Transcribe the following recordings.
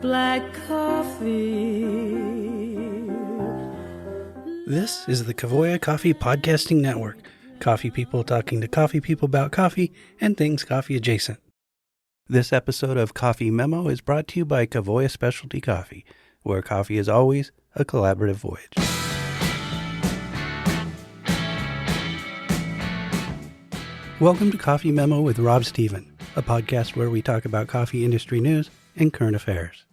black coffee. This is the Kavoya Coffee Podcasting Network. Coffee people talking to coffee people about coffee and things coffee adjacent. This episode of Coffee Memo is brought to you by Kavoya Specialty Coffee, where coffee is always a collaborative voyage. Welcome to Coffee Memo with Rob Stephen, a podcast where we talk about coffee industry news and current affairs.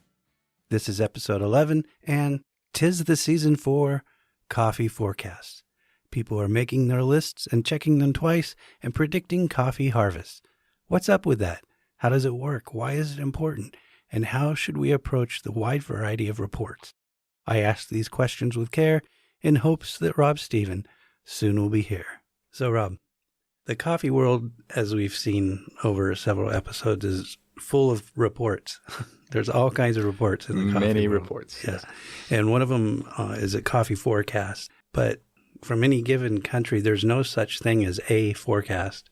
This is episode 11, and 'tis the season for coffee forecasts. People are making their lists and checking them twice and predicting coffee harvests. What's up with that? How does it work? Why is it important? And how should we approach the wide variety of reports? I ask these questions with care in hopes that Rob Stephen soon will be here. So Rob, the coffee world, as we've seen over several episodes, is full of reports. There's all kinds of reports in the coffee Many world. reports. Yes. And one of them is a coffee forecast. But from any given country, there's no such thing as a forecast.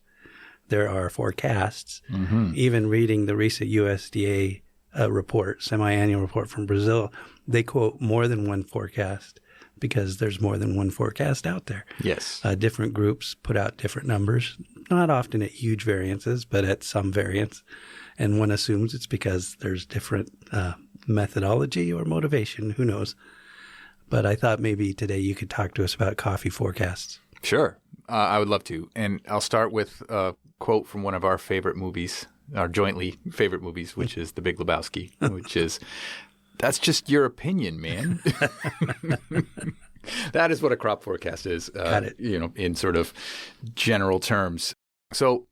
There are forecasts. Mm-hmm. Even reading the recent USDA report, semi-annual report from Brazil, they quote more than one forecast because there's more than one forecast out there. Yes. Different groups put out different numbers, not often at huge variances, but at some variance. And one assumes it's because there's different methodology or motivation. Who knows? But I thought maybe today you could talk to us about coffee forecasts. Sure. I would love to. And I'll start with a quote from one of our favorite movies, our jointly favorite movies, which is The Big Lebowski, which is, "That's just your opinion, man." That is what a crop forecast is, Got it. In sort of general terms. So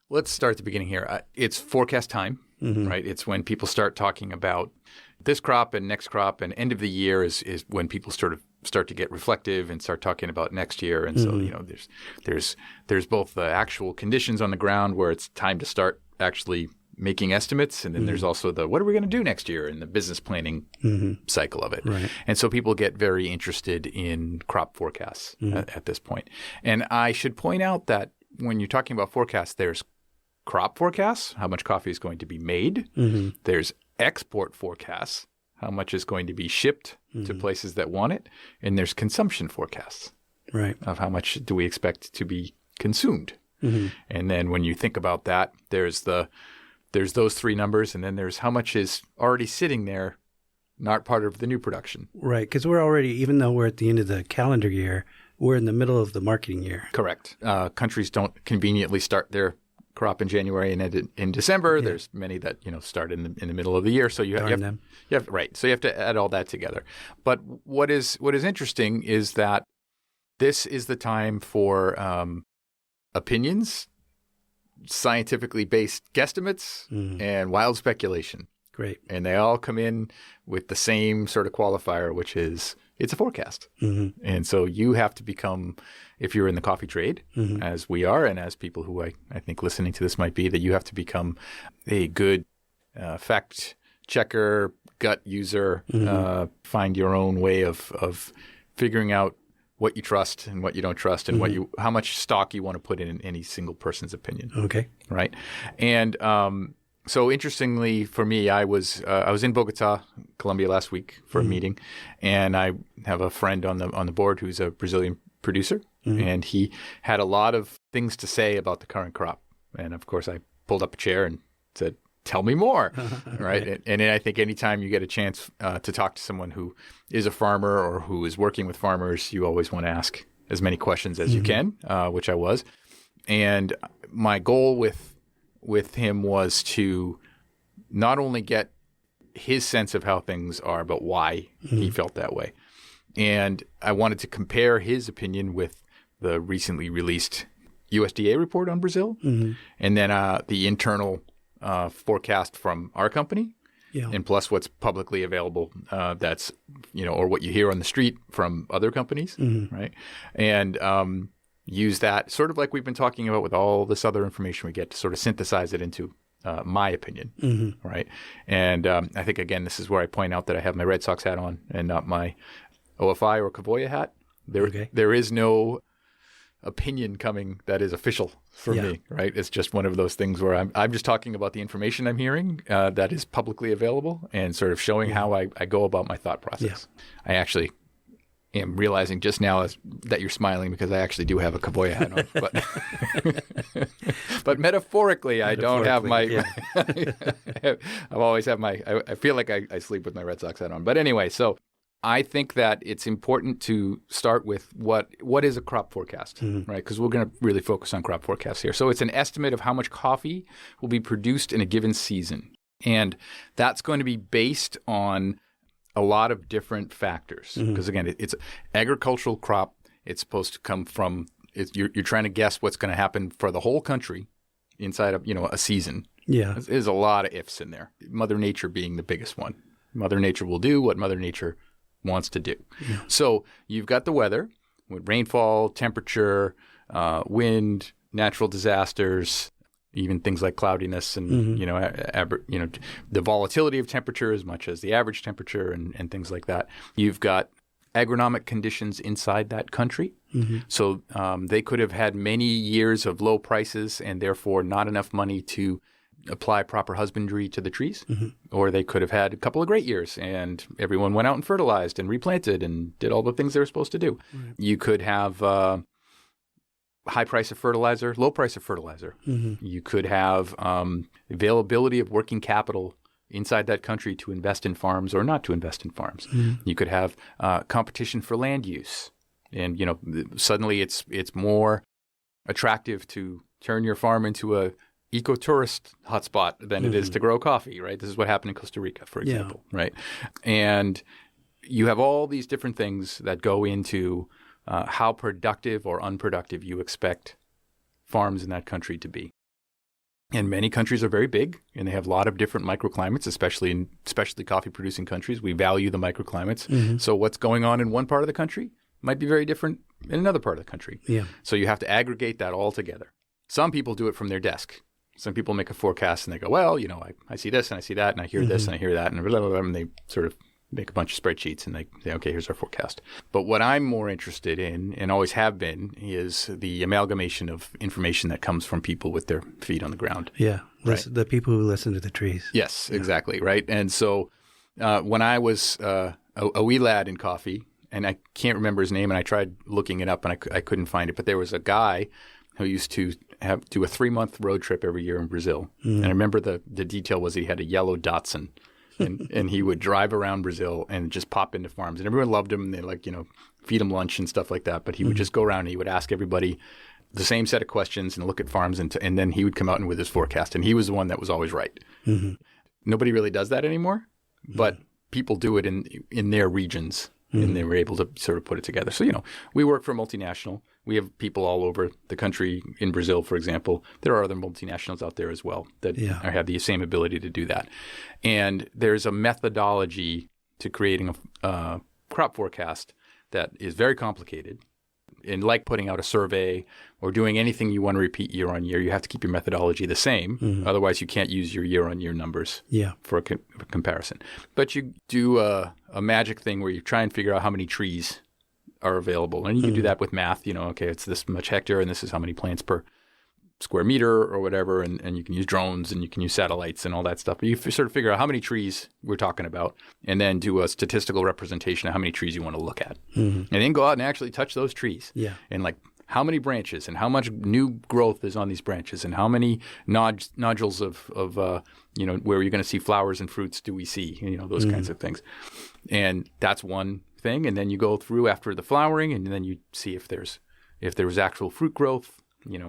let's start at the beginning here. It's forecast time, right? It's when people start talking about this crop and next crop, and end of the year is when people sort of start to get reflective and start talking about next year. And so, there's both the actual conditions on the ground where it's time to start actually making estimates, and then there's also the what are we going to do next year and the business planning cycle of it. Right. And so people get very interested in crop forecasts at this point. And I should point out that when you're talking about forecasts, there's crop forecasts, how much coffee is going to be made. There's export forecasts, how much is going to be shipped to places that want it. And there's consumption forecasts, right, of how much do we expect to be consumed. And then when you think about that, there's those three numbers, and then there's how much is already sitting there, not part of the new production. Right, because we're already, even though we're at the end of the calendar year, we're in the middle of the marketing year. Correct. Countries don't conveniently start their crop in January and end in December. Yeah. There's many that start in the middle of the year. So you have right. So you have to add all that together. But what is interesting is that this is the time for opinions, scientifically based guesstimates, and wild speculation. Great. And they all come in with the same sort of qualifier, which is it's a forecast. And so you have to become, if you're in the coffee trade, as we are, and as people who I think listening to this might be, that you have to become a good fact checker, gut user, find your own way of figuring out what you trust and what you don't trust, and how much stock you want to put in any single person's opinion. Okay. Right. And so interestingly for me, I was in Bogota, Colombia last week for a meeting, and I have a friend on the board who's a Brazilian producer, and he had a lot of things to say about the current crop. And of course, I pulled up a chair and said, "Tell me more." Right. And I think anytime you get a chance to talk to someone who is a farmer or who is working with farmers, you always want to ask as many questions as you can, which I was. And my goal with him was to not only get his sense of how things are, but why he felt that way. And I wanted to compare his opinion with the recently released USDA report on Brazil, and then the internal forecast from our company, and plus what's publicly available that's, or what you hear on the street from other companies, right? And use that sort of like we've been talking about with all this other information we get to sort of synthesize it into my opinion, right? And I think, again, this is where I point out that I have my Red Sox hat on and not my OFI or Kavoya hat. There is no opinion coming that is official for Yeah. me, right? It's just one of those things where I'm just talking about the information I'm hearing that is publicly available and sort of showing how I go about my thought process. I actually am realizing just now that you're smiling because I actually do have a Kavoya hat on. But metaphorically, I don't have my I've always had I feel like I sleep with my Red Sox hat on. But anyway, so I think that it's important to start with what is a crop forecast, right? Because we're going to really focus on crop forecasts here. So it's an estimate of how much coffee will be produced in a given season. And that's going to be based on a lot of different factors. Because again, it's agricultural crop. It's supposed to come from, you're trying to guess what's going to happen for the whole country inside of, a season. Yeah. There's a lot of ifs in there. Mother Nature being the biggest one. Mother Nature will do what Mother Nature wants to do. Yeah. So you've got the weather with rainfall, temperature, wind, natural disasters, even things like cloudiness and the volatility of temperature as much as the average temperature and things like that. You've got agronomic conditions inside that country. So they could have had many years of low prices and therefore not enough money to apply proper husbandry to the trees. Or they could have had a couple of great years and everyone went out and fertilized and replanted and did all the things they were supposed to do. Right. You could have high price of fertilizer, low price of fertilizer. You could have availability of working capital inside that country to invest in farms or not to invest in farms. You could have competition for land use. And, suddenly it's more attractive to turn your farm into a ecotourist hotspot than it is to grow coffee, right? This is what happened in Costa Rica, for example, right? And you have all these different things that go into how productive or unproductive you expect farms in that country to be. And many countries are very big, and they have a lot of different microclimates, especially in specialty coffee-producing countries. We value the microclimates. So what's going on in one part of the country might be very different in another part of the country. Yeah. So you have to aggregate that all together. Some people do it from their desk. Some people make a forecast, and they go, well, I see this, and I see that, and I hear this, and I hear that, and blah, blah, blah, and they sort of make a bunch of spreadsheets and they say, okay, here's our forecast. But what I'm more interested in, and always have been, is the amalgamation of information that comes from people with their feet on the ground. Yeah, right? The people who listen to the trees. Yes, exactly, right? And so when I was a wee lad in coffee, and I can't remember his name, and I tried looking it up, and I couldn't find it, but there was a guy who used to do a 3-month road trip every year in Brazil. And I remember the detail was he had a yellow Datsun. And he would drive around Brazil and just pop into farms. And everyone loved him. And they feed him lunch and stuff like that. But he would just go around and he would ask everybody the same set of questions and look at farms. And then he would come out with his forecast. And he was the one that was always right. Nobody really does that anymore. But people do it in their regions. And they were able to sort of put it together. So, we work for a multinational. We have people all over the country. In Brazil, for example, there are other multinationals out there as well that have the same ability to do that. And there's a methodology to creating a crop forecast that is very complicated. And like putting out a survey or doing anything you want to repeat year on year, you have to keep your methodology the same. Otherwise, you can't use your year-on-year numbers for a comparison. But you do a magic thing where you try and figure out how many trees are available. And you can do that with math. Okay, it's this much hectare and this is how many plants per square meter or whatever. And you can use drones and you can use satellites and all that stuff. But you sort of figure out how many trees we're talking about and then do a statistical representation of how many trees you want to look at. And then go out and actually touch those trees. And how many branches and how much new growth is on these branches and how many nodules of where you're going to see flowers and fruits do we see, those kinds of things. And that's one thing. And then you go through after the flowering and then you see if there was actual fruit growth. Did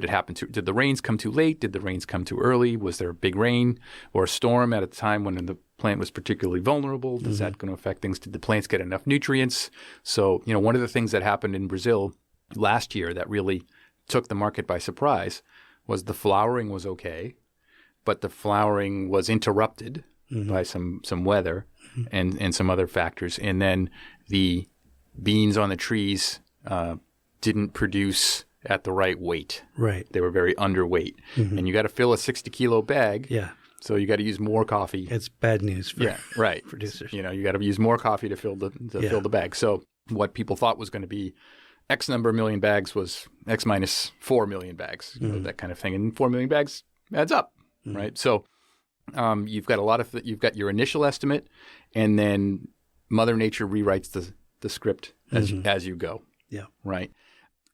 the rains come too late? Did the rains come too early? Was there a big rain or a storm at a time when the plant was particularly vulnerable? Is that going to affect things? Did the plants get enough nutrients? So, one of the things that happened in Brazil last year that really took the market by surprise was the flowering was okay, but the flowering was interrupted by some weather and some other factors. And then the beans on the trees didn't produce at the right weight. Right. They were very underweight. And you got to fill a 60-kilo bag. Yeah. So you got to use more coffee. It's bad news for producers. You got to use more coffee to fill the bag. So what people thought was going to be X number of million bags was X minus 4 million bags, that kind of thing. And 4 million bags adds up, right? So you've got you've got your initial estimate, and then Mother Nature rewrites the script as you go. Yeah. Right.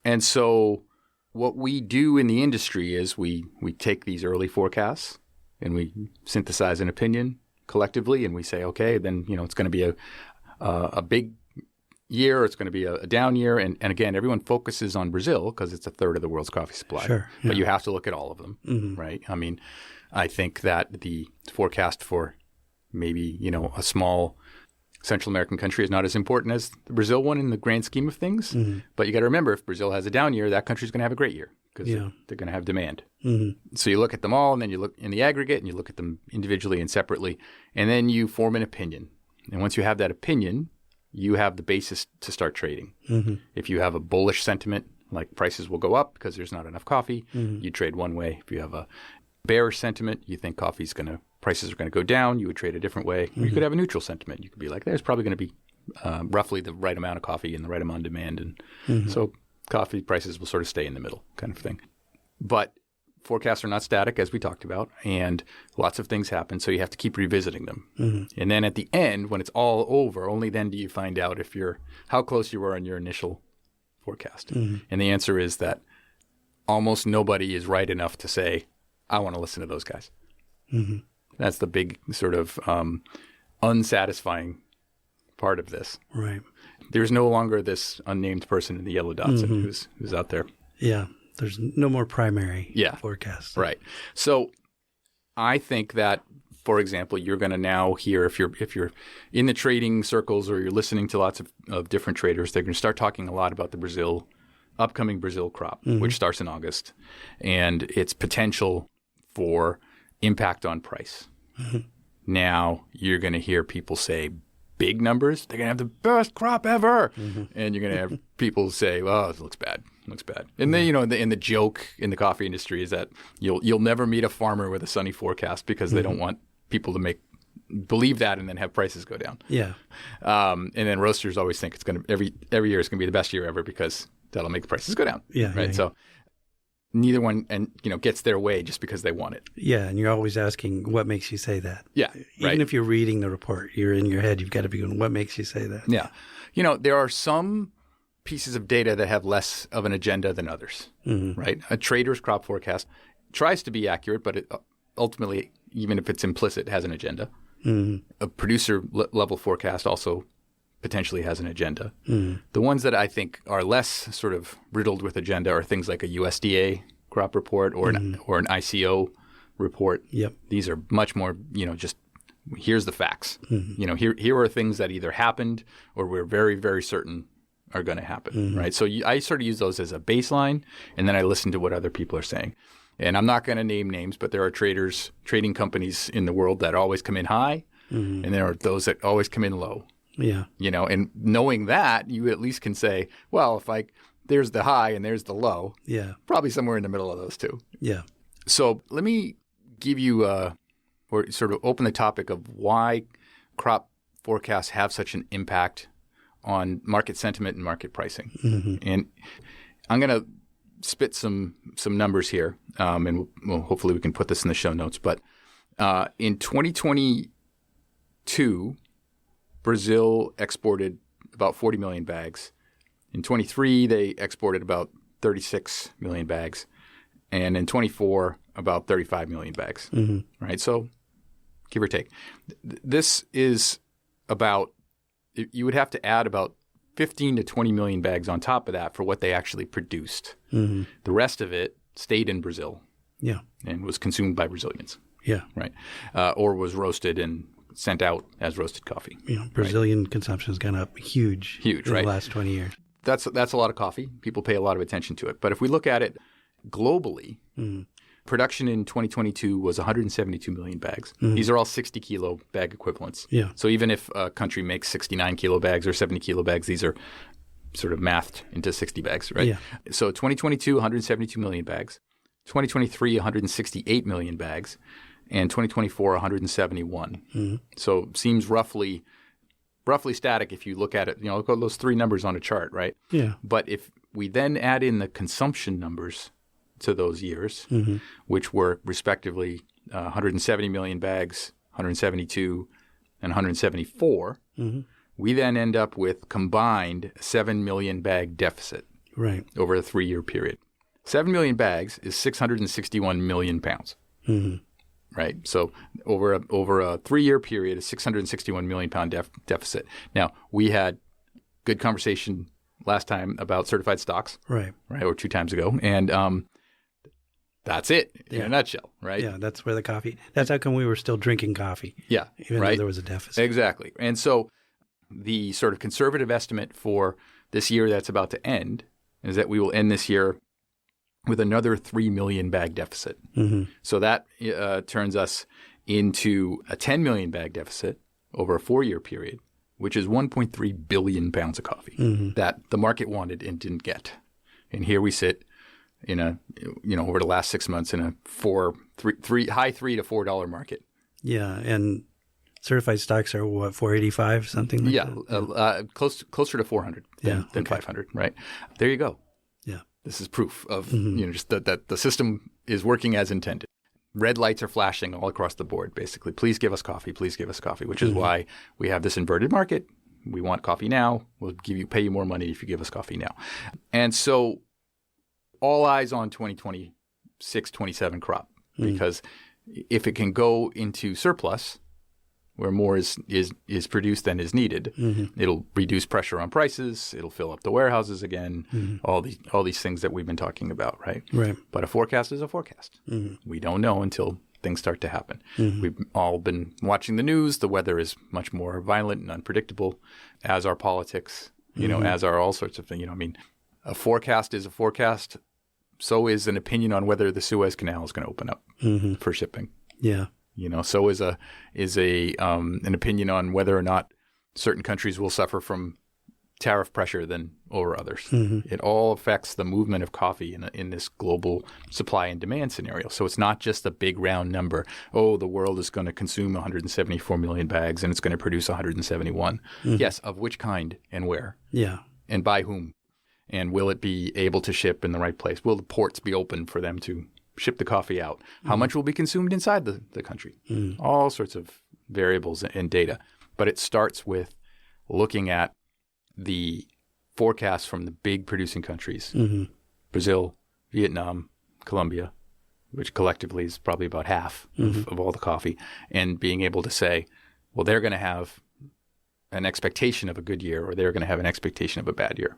And so what we do in the industry is we take these early forecasts and we synthesize an opinion collectively, and we say, okay, then it's going to be a big year, or it's going to be a down year. And again, everyone focuses on Brazil because it's a third of the world's coffee supply. Sure, yeah. But you have to look at all of them, right? I mean, I think that the forecast for maybe, a small Central American country is not as important as the Brazil one in the grand scheme of things. But you got to remember, if Brazil has a down year, that country's going to have a great year because they're going to have demand. So you look at them all, and then you look in the aggregate, and you look at them individually and separately, and then you form an opinion. And once you have that opinion, you have the basis to start trading. If you have a bullish sentiment, like prices will go up because there's not enough coffee, you trade one way. If you have a bearish sentiment, you think prices are going to go down, you would trade a different way. Or you could have a neutral sentiment. You could be like, there's probably going to be roughly the right amount of coffee and the right amount of demand. And so coffee prices will sort of stay in the middle kind of thing. But forecasts are not static, as we talked about, and lots of things happen, so you have to keep revisiting them. And then at the end, when it's all over, only then do you find out how close you were on your initial forecast. And the answer is that almost nobody is right enough to say, I want to listen to those guys. That's the big sort of unsatisfying part of this. Right. There's no longer this unnamed person in the yellow dots who's out there. Yeah. There's no more primary forecasts. Right. So I think that, for example, you're going to now hear, if you're in the trading circles or you're listening to lots of different traders, they're going to start talking a lot about the upcoming Brazil crop, which starts in August, and its potential for impact on price. Now you're going to hear people say big numbers. They're going to have the best crop ever. And you're going to have people say, well, it looks bad. And then, and the joke in the coffee industry is that you'll never meet a farmer with a sunny forecast because they don't want people to believe that and then have prices go down. Yeah. And then roasters always think it's going to every year is going to be the best year ever because that'll make the prices go down. Yeah. Right. Yeah. So neither one gets their way just because they want it. Yeah, and you're always asking, what makes you say that? Yeah, Even if you're reading the report, you're in your head, you've got to be going, what makes you say that? Yeah. There are some pieces of data that have less of an agenda than others, right? A trader's crop forecast tries to be accurate, but it ultimately, even if it's implicit, has an agenda. A producer level forecast also potentially has an agenda. The ones that I think are less sort of riddled with agenda are things like a USDA crop report or an ICO report. Yep. These are much more, just here's the facts. Here are things that either happened or we're very, very certain are going to happen, right? So I sort of use those as a baseline, and then I listen to what other people are saying. And I'm not going to name names, but there are trading companies in the world that always come in high, and there are those that always come in low. Yeah. And knowing that, you at least can say, well, there's the high and there's the low. Yeah. Probably somewhere in the middle of those two. Yeah. So let me give you or sort of open the topic of why crop forecasts have such an impact on market sentiment and market pricing. And I'm going to spit some numbers here, and hopefully we can put this in the show notes. But in 2022, Brazil exported about 40 million bags. In 23, they exported about 36 million bags. And in 24, about 35 million bags, right? So give or take. This is about, you would have to add about 15 to 20 million bags on top of that for what they actually produced. The rest of it stayed in Brazil and was consumed by Brazilians. Right. Or was roasted and sent out as roasted coffee. Brazilian consumption has gone up huge in right? the last 20 years. That's a lot of coffee. People pay a lot of attention to it. But if we look at it globally, production in 2022 was 172 million bags. These are all 60-kilo bag equivalents. So even if a country makes 69-kilo bags or 70-kilo bags, these are sort of mathed into 60 bags, right? So 2022, 172 million bags. 2023, 168 million bags. And 2024, 171. So it seems roughly static if you look at it. Look at those three numbers on a chart, right? But if we then add in the consumption numbers to those years, which were respectively 170 million bags, 172, and 174. We then end up with combined 7 million bag deficit over a 3-year period. 7 million bags is 661 million pounds. Right? So over a 3-year period, a 661 million pound deficit. Now, we had good conversation last time about certified stocks, right, or 2 times ago, and that's it in a nutshell, right? Yeah, that's where that's how come we were still drinking coffee. Yeah, even though there was a deficit. Exactly. And so the sort of conservative estimate for this year that's about to end is that we will end this year with another 3 million bag deficit. So that turns us into a 10 million bag deficit over a 4-year period, which is 1.3 billion pounds of coffee that the market wanted and didn't get. And here we sit in over the last 6 months in a high $3 to $4 market. Yeah, and certified stocks are what, 485, something like that? Closer to 400 than 500, right? There you go. Yeah. This is proof of just that the system is working as intended. Red lights are flashing all across the board, basically. Please give us coffee. Please give us coffee, which is why we have this inverted market. We want coffee now. We'll pay you more money if you give us coffee now. And so all eyes on 2026-27 crop, because if it can go into surplus, where more is produced than is needed, it'll reduce pressure on prices. It'll fill up the warehouses again. All these things that we've been talking about, right? Right. But a forecast is a forecast. We don't know until things start to happen. We've all been watching the news. The weather is much more violent and unpredictable, as are politics. As are all sorts of things. A forecast is a forecast. So is an opinion on whether the Suez Canal is going to open up for shipping. Yeah. So is an opinion on whether or not certain countries will suffer from tariff pressure than over others. It all affects the movement of coffee in this global supply and demand scenario. So it's not just a big round number. Oh, the world is going to consume 174 million bags and it's going to produce 171. Yes, of which kind and where? Yeah. And by whom? And will it be able to ship in the right place? Will the ports be open for them to ship the coffee out? How much will be consumed inside the country? All sorts of variables and data. But it starts with looking at the forecasts from the big producing countries, Brazil, Vietnam, Colombia, which collectively is probably about half of all the coffee, and being able to say, well, they're going to have an expectation of a good year or they're going to have an expectation of a bad year.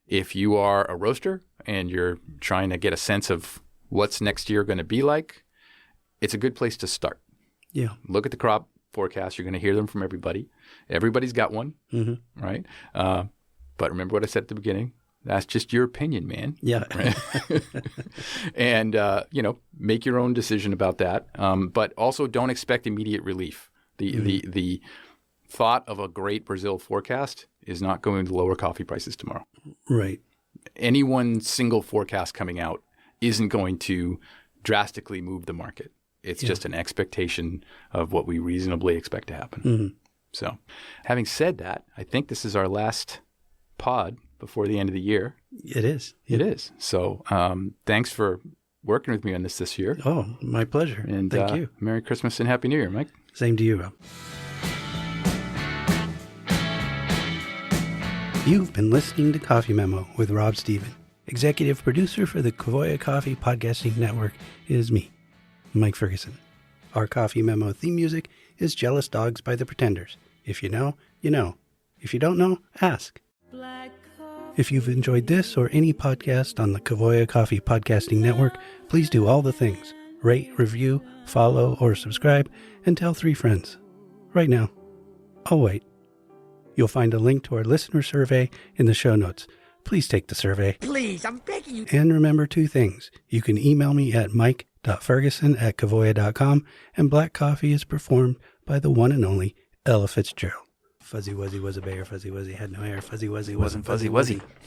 If you are a roaster and you're trying to get a sense of what's next year going to be like, it's a good place to start. Yeah. Look at the crop forecast. You're going to hear them from everybody. Everybody's got one, right? But remember what I said at the beginning. That's just your opinion, man. Yeah. Right? And, make your own decision about that. But also don't expect immediate relief. The thought of a great Brazil forecast is not going to lower coffee prices tomorrow. Right. Any one single forecast coming out isn't going to drastically move the market. It's just an expectation of what we reasonably expect to happen. So having said that, I think this is our last pod before the end of the year. It is. It is. So thanks for working with me on this year. Oh, my pleasure. And thank you. Merry Christmas and Happy New Year, Mike. Same to you, Rob. You've been listening to Coffee Memo with Rob Stephen. Executive producer for the Kavoya Coffee Podcasting Network is me, Mike Ferguson. Our Coffee Memo theme music is Jealous Dogs by the Pretenders. If you know, you know. If you don't know, ask. If you've enjoyed this or any podcast on the Kavoya Coffee Podcasting Network, please do all the things. Rate, review, follow, or subscribe, and tell 3 friends. Right now. I'll wait. You'll find a link to our listener survey in the show notes. Please take the survey. Please, I'm begging you. And remember 2 things. You can email me at mike.ferguson@kavoya.com, and Black Coffee is performed by the one and only Ella Fitzgerald. Fuzzy Wuzzy was a bear, Fuzzy Wuzzy had no hair, Fuzzy Wuzzy wasn't Fuzzy Wuzzy.